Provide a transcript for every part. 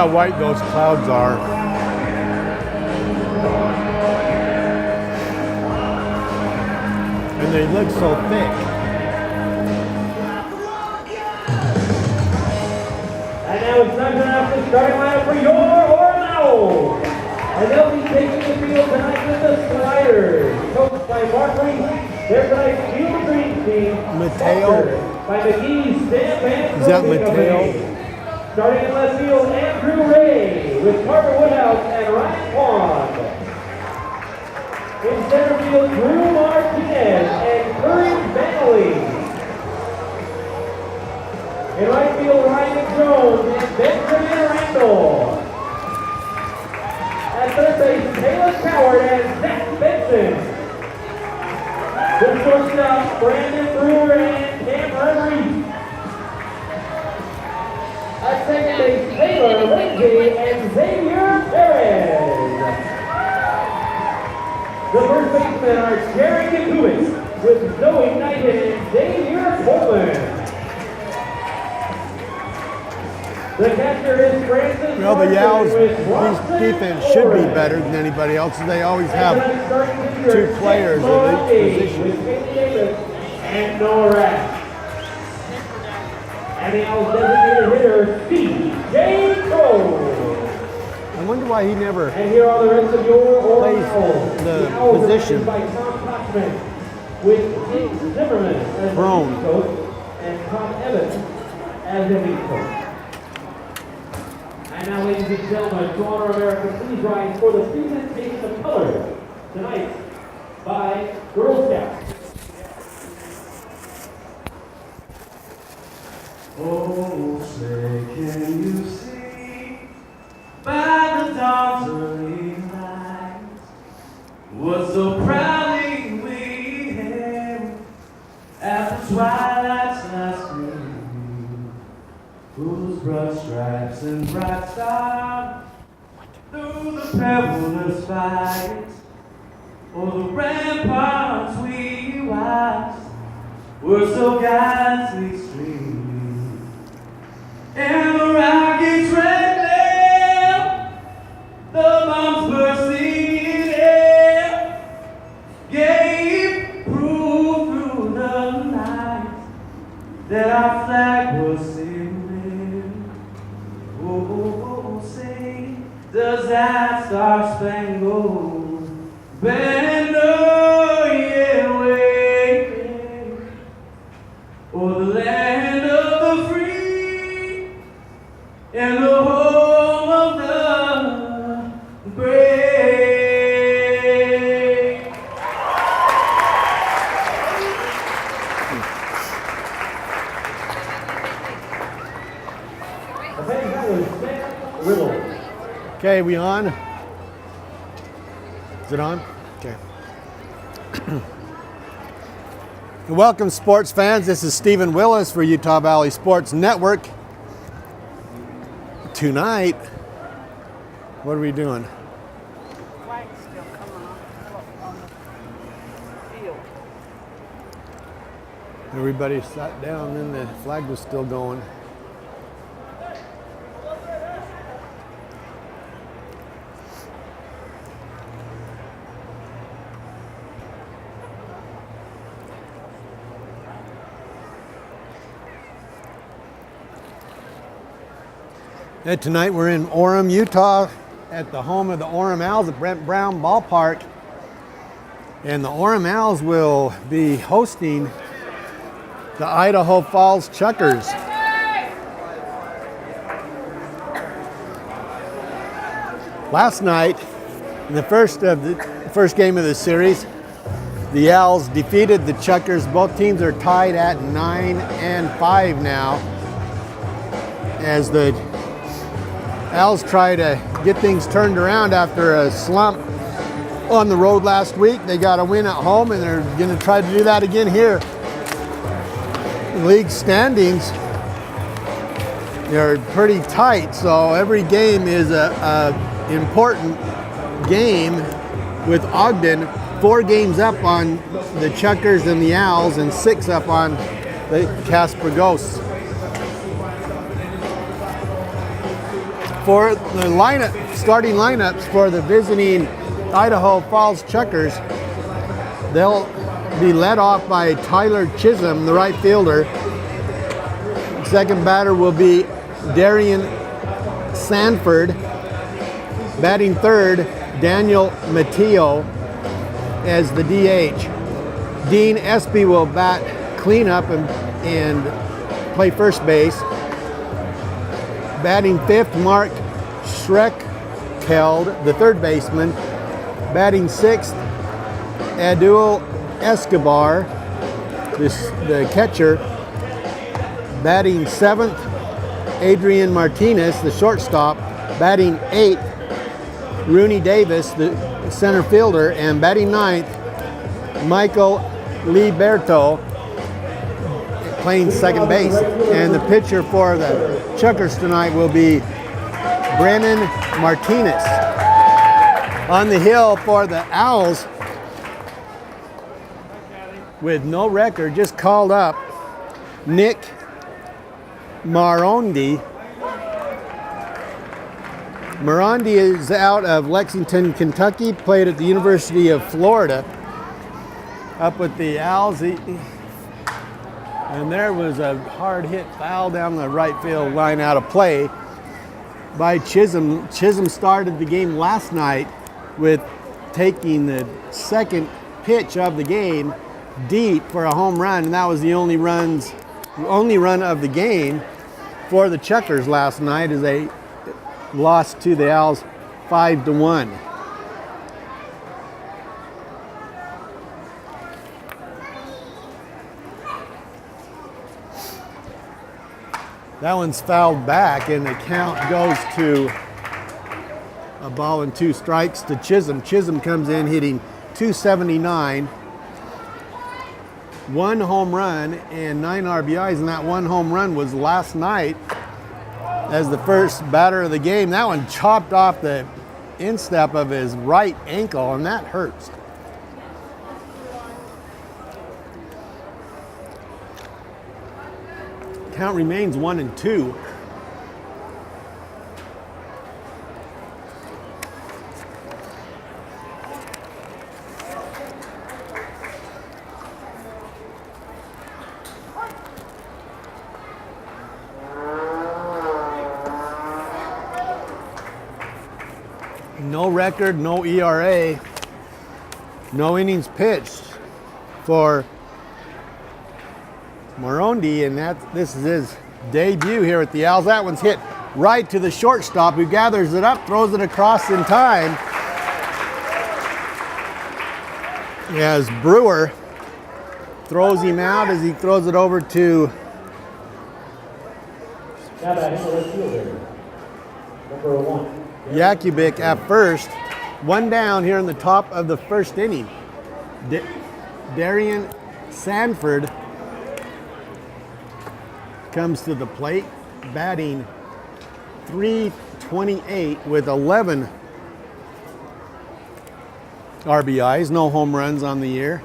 how white those clouds are. And they look so thick. And now it's time to announce the starting lineup for your Orem Owls. And they'll be taking the field tonight with the Sliders, coached by Barkley. They're tonight's field green team. Mateo. By McGee's Stamp and Is that Trophy Mateo? Company. Starting in left field, Andrew Ray with Carter Woodhouse and Ryan Pond. In center field, Drew Martinez and Curry Bentley. In right field, Ryan Jones and Benjamin Randall. At third base, Taylor Coward and Zach Benson. The shortstop, Brandon Brewer and Cameron Reese. At second base, Taylor Lindsay and Xavier Perez. The first basemen are Jerry Yakubis with Zoe Knighton and Xavier Coleman. The catcher is Francis. Well, the Yowls, Owls' defense should be better than anybody else. They always have two players at each position. With Haley Davis and Noah Rath. And the Owls designated hitter, C.J. Cole. I wonder why he never And here are the rest of your plays Owls. the Owls position. are by Tom Kochman with Jake Zimmerman as Prone. the coach and Tom Evans as the head coach. And now, ladies and gentlemen, to honor America, please rise for the presentation of colors tonight by Girl Scouts. Oh, say, can you see by the dawn's early light what so proudly we hailed at the twilight's last gleam, whose broad stripes and bright stars through the perilous fight o'er the ramparts we watched were so gallantly streaming. And the rockets red glare, the bombs bursting in air, gave proof through the night that our flag was sailing. Oh, say, does that star-spangled banner yet wave o'er the land of the free? And the home of the brave. Okay, we on? Is it on? Okay. Welcome, sports fans. This is Stephen Willis for Utah Valley Sports Network. Tonight, what are we doing? Flag's still coming on the field. Everybody sat down and the flag was still going. And tonight we're in Orem, Utah, at the home of the Orem Owls at Brent Brown Ballpark. And the Orem Owls will be hosting the Idaho Falls Chuckers. Last night, in the first game of the series, the Owls defeated the Chuckers. Both teams are tied at 9-5 now, as the Owls try to get things turned around after a slump on the road last week. They got a win at home, and they're going to try to do that again here. The league standings, they're pretty tight, so every game is a important game with Ogden. 4 games up on the Chuckers and the Owls, and 6 up on the Casper Ghosts. For the starting lineups for the visiting Idaho Falls Chuckers, they'll be led off by Tyler Chisholm, the right fielder. Second batter will be Darian Sanford. Batting third, Daniel Matteo as the DH. Dean Espy will bat cleanup and play first base. Batting fifth, Mark Schreckheld, the third baseman. Batting sixth, Adul Escobar, the catcher. Batting seventh, Adrian Martinez, the shortstop. Batting eighth, Rooney Davis, the center fielder. And batting ninth, Michael Liberto, playing second base. And the pitcher for the Chuckers tonight will be Brennan Martinez. On the hill for the Owls, with no record, just called up Nick Marondi. Marondi is out of Lexington, Kentucky, played at the University of Florida. Up with the Owls, and there was a hard hit foul down the right field line out of play by Chisholm. Chisholm started the game last night with taking the second pitch of the game deep for a home run, and that was the only run of the game for the Chuckers last night as they lost to the Owls 5-1. That one's fouled back, and the count goes to a ball and 2 strikes to Chisholm. Chisholm comes in hitting .279, 1 home run and 9 RBIs, and that 1 home run was last night as the first batter of the game. That one chopped off the instep of his right ankle, and that hurts. Count remains 1-2. No record, no ERA, no innings pitched for Marondi, and this is his debut here at the Owls. That one's hit right to the shortstop, who gathers it up, throws it across in time. As Brewer throws him out as he throws it over to Jakubik at first. 1 down here in the top of the first inning. Darian Sanford comes to the plate, batting .328 with 11 RBIs, no home runs on the year.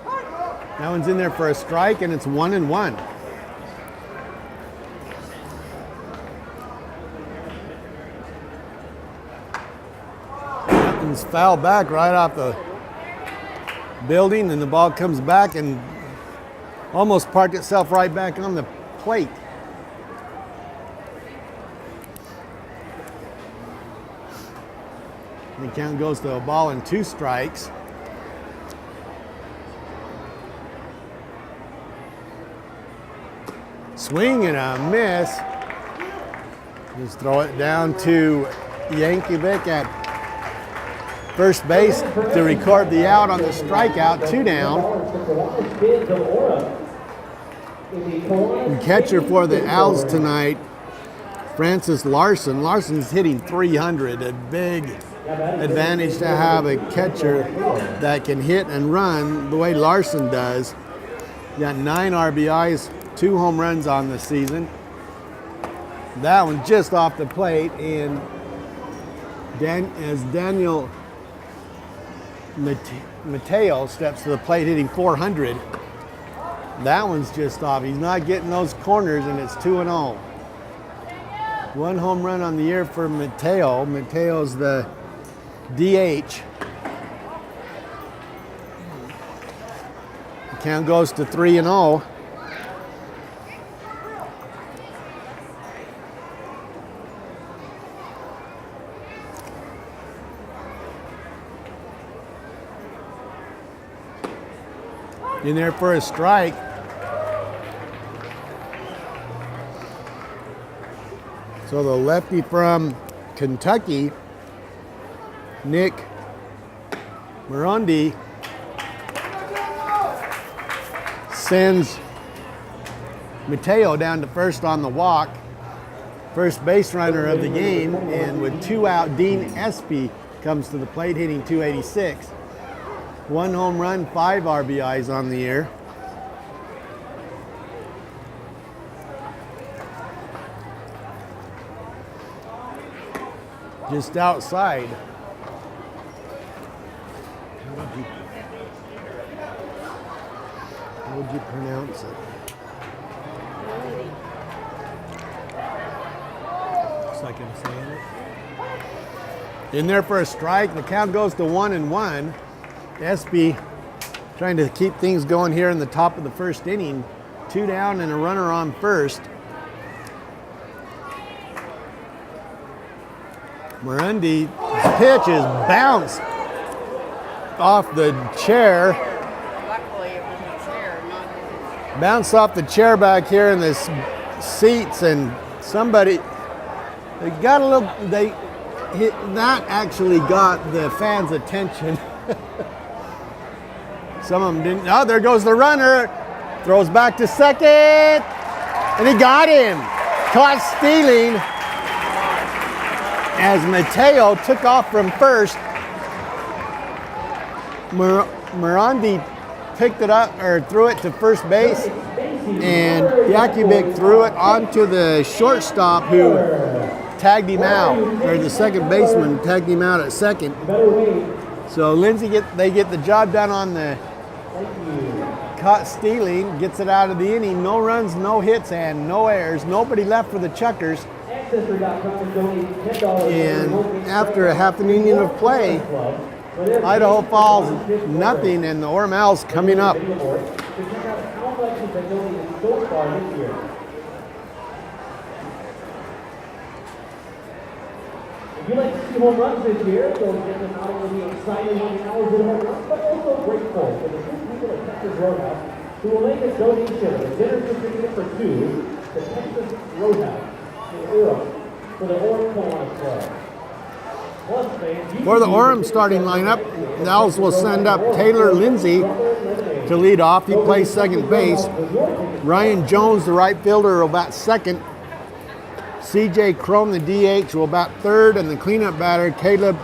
That one's in there for a strike, and it's 1-1. That one's fouled back right off the building, and the ball comes back and almost parked itself right back on the plate. The count goes to a ball and 2 strikes. Swing and a miss. Just throw it down to Jankovic at first base to record the out on the strikeout. 2 down. And catcher for the Owls tonight, Francis Larson. Larson's hitting .300, a big advantage to have a catcher that can hit and run the way Larson does. Got 9 RBIs, 2 home runs on the season. That one just off the plate, and as Daniel Mateo steps to the plate hitting .400. That one's just off. He's not getting those corners, and it's 2-0. One home run on the year for Mateo. Mateo's the DH. The count goes to 3-0. In there for a strike. So the lefty from Kentucky, Nick Morandi, sends Mateo down to first on the walk. First base runner of the game, and with 2 out, Dean Espy comes to the plate hitting .286. 1 home run, 5 RBIs on the year. Just outside. How would you pronounce it? Looks like I'm saying it. In there for a strike. The count goes to 1-1. Espy trying to keep things going here in the top of the first inning. 2 down and a runner on first. Morandi's pitch is bounced off the chair. Luckily, it was a chair, not Bounced off the chair back here in the seats, and somebody they got a little. That actually got the fans' attention. Some of them didn't. Oh, there goes the runner. Throws back to second, and he got him. Caught stealing. As Mateo took off from first, Morandi picked it up or threw it to first base, and Jakubik threw it onto the shortstop who tagged him out, or the second baseman tagged him out at second. So Lindsay they get the job done on the caught stealing, gets it out of the inning. No runs, no hits, and no errors. Nobody left for the Chuckers. And after a half an inning of play, Idaho Falls nothing, and the Orem Owls coming up. If you like to see home runs this year, so get them not only excited when the Owls hit home runs, but also grateful for the good people at Texas Roadhouse who will make a donation of a dinner certificate for 2 to Texas Roadhouse in Orem for the Orem Kiwanis Club. For the Orem starting lineup, the Owls will send up Taylor Lindsay to lead off. He plays second base. Ryan Jones, the right fielder, will bat second. CJ Chrome, the DH, will bat third, and the cleanup batter, Caleb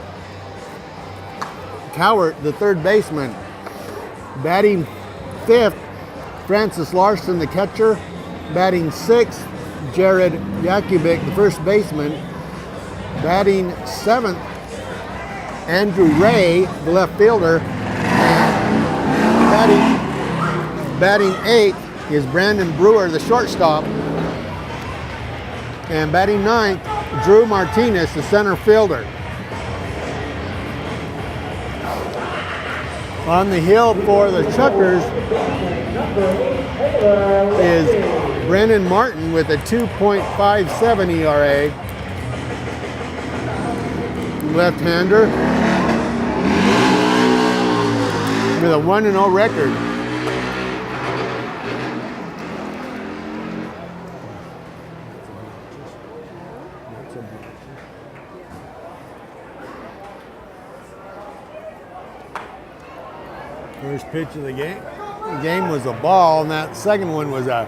Cowart, the third baseman. Batting fifth, Francis Larson, the catcher. Batting sixth, Jared Jakubik, the first baseman. Batting seventh, Andrew Ray, the left fielder. Batting eighth is Brandon Brewer, the shortstop. And batting ninth, Drew Martinez, the center fielder. On the hill for the Chuckers is Brennan Martin with a 2.57 ERA. Left-hander with a 1-0 record. First pitch of the game. The game was a ball, and that second one was a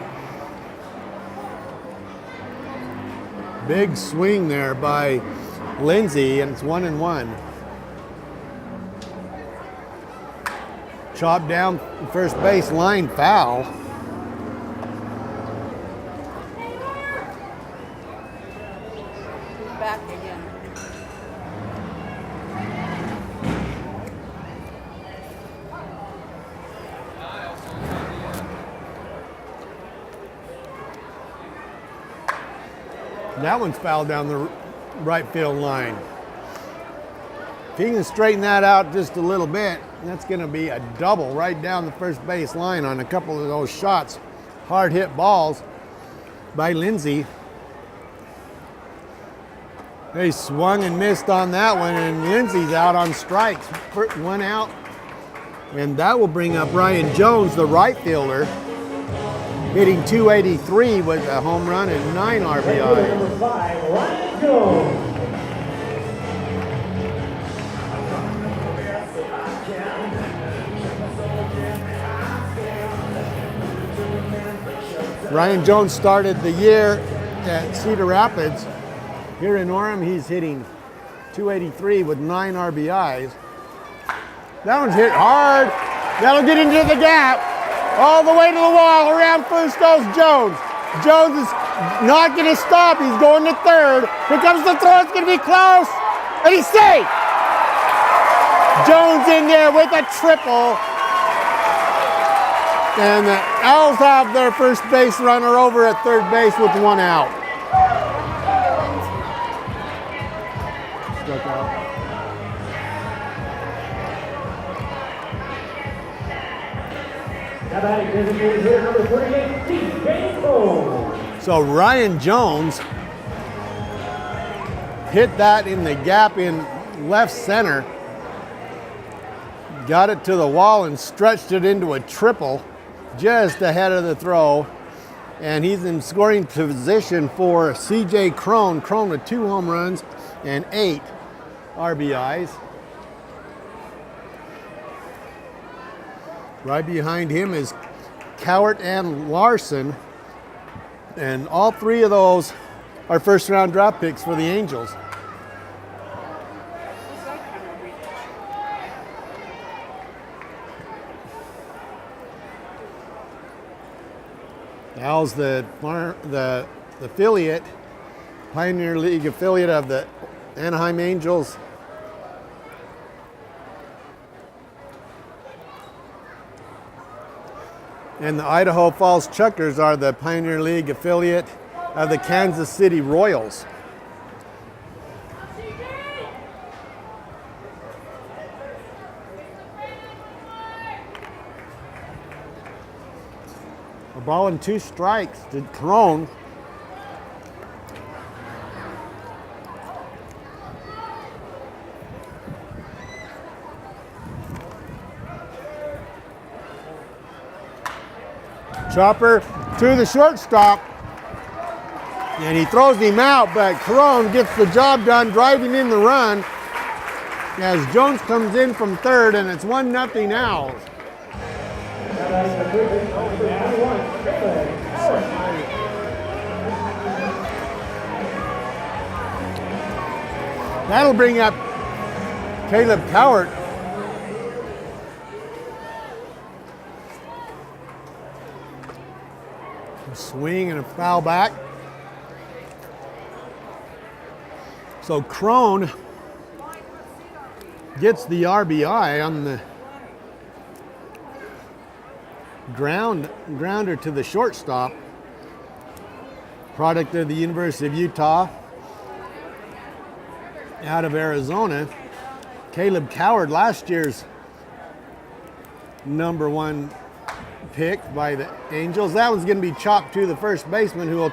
big swing there by Lindsay, and it's 1-1. Chopped down first base line, foul. back again. That one's fouled down the right field line. If he can straighten that out just a little bit, that's going to be a double right down the first base line on a couple of those shots. Hard hit balls by Lindsay. They swung and missed on that one, and Lindsay's out on strikes. One out. And that will bring up Ryan Jones, the right fielder, hitting 283 with a home run and 9 RBI. Number 5, Ryan Jones. Ryan Jones started the year at Cedar Rapids. Here in Orem, he's hitting 283 with 9 RBIs. That one's hit hard. That'll get into the gap. All the way to the wall. Around first goes Jones. Jones is not going to stop. He's going to third. Here comes the throw. It's going to be close. And he's safe. Jones in there with a triple. And the Owls have their first base runner over at third base with 1 out. Struck out. Now batting designated hitter number 38, TJ Cole. So Ryan Jones hit that in the gap in left center, got it to the wall and stretched it into a triple just ahead of the throw. And he's in scoring position for CJ Crone. Crone with 2 home runs and 8 RBIs. Right behind him is Cowart and Larson. And all 3 of those are first round draft picks for the Angels. Al's the affiliate, Pioneer League affiliate of the Anaheim Angels. And the Idaho Falls Chuckers are the Pioneer League affiliate of the Kansas City Royals. A ball and 2 strikes to Crone. Chopper to the shortstop, and he throws him out, but Crone gets the job done driving in the run as Jones comes in from third, and it's 1-0 Owls. That'll bring up Caleb Cowart. A swing and a foul back. So Crone gets the RBI on the grounder to the shortstop. Product of the University of Utah out of Arizona. Caleb Cowart, last year's #1 pick by the Angels. That one's going to be chopped to the first baseman, who will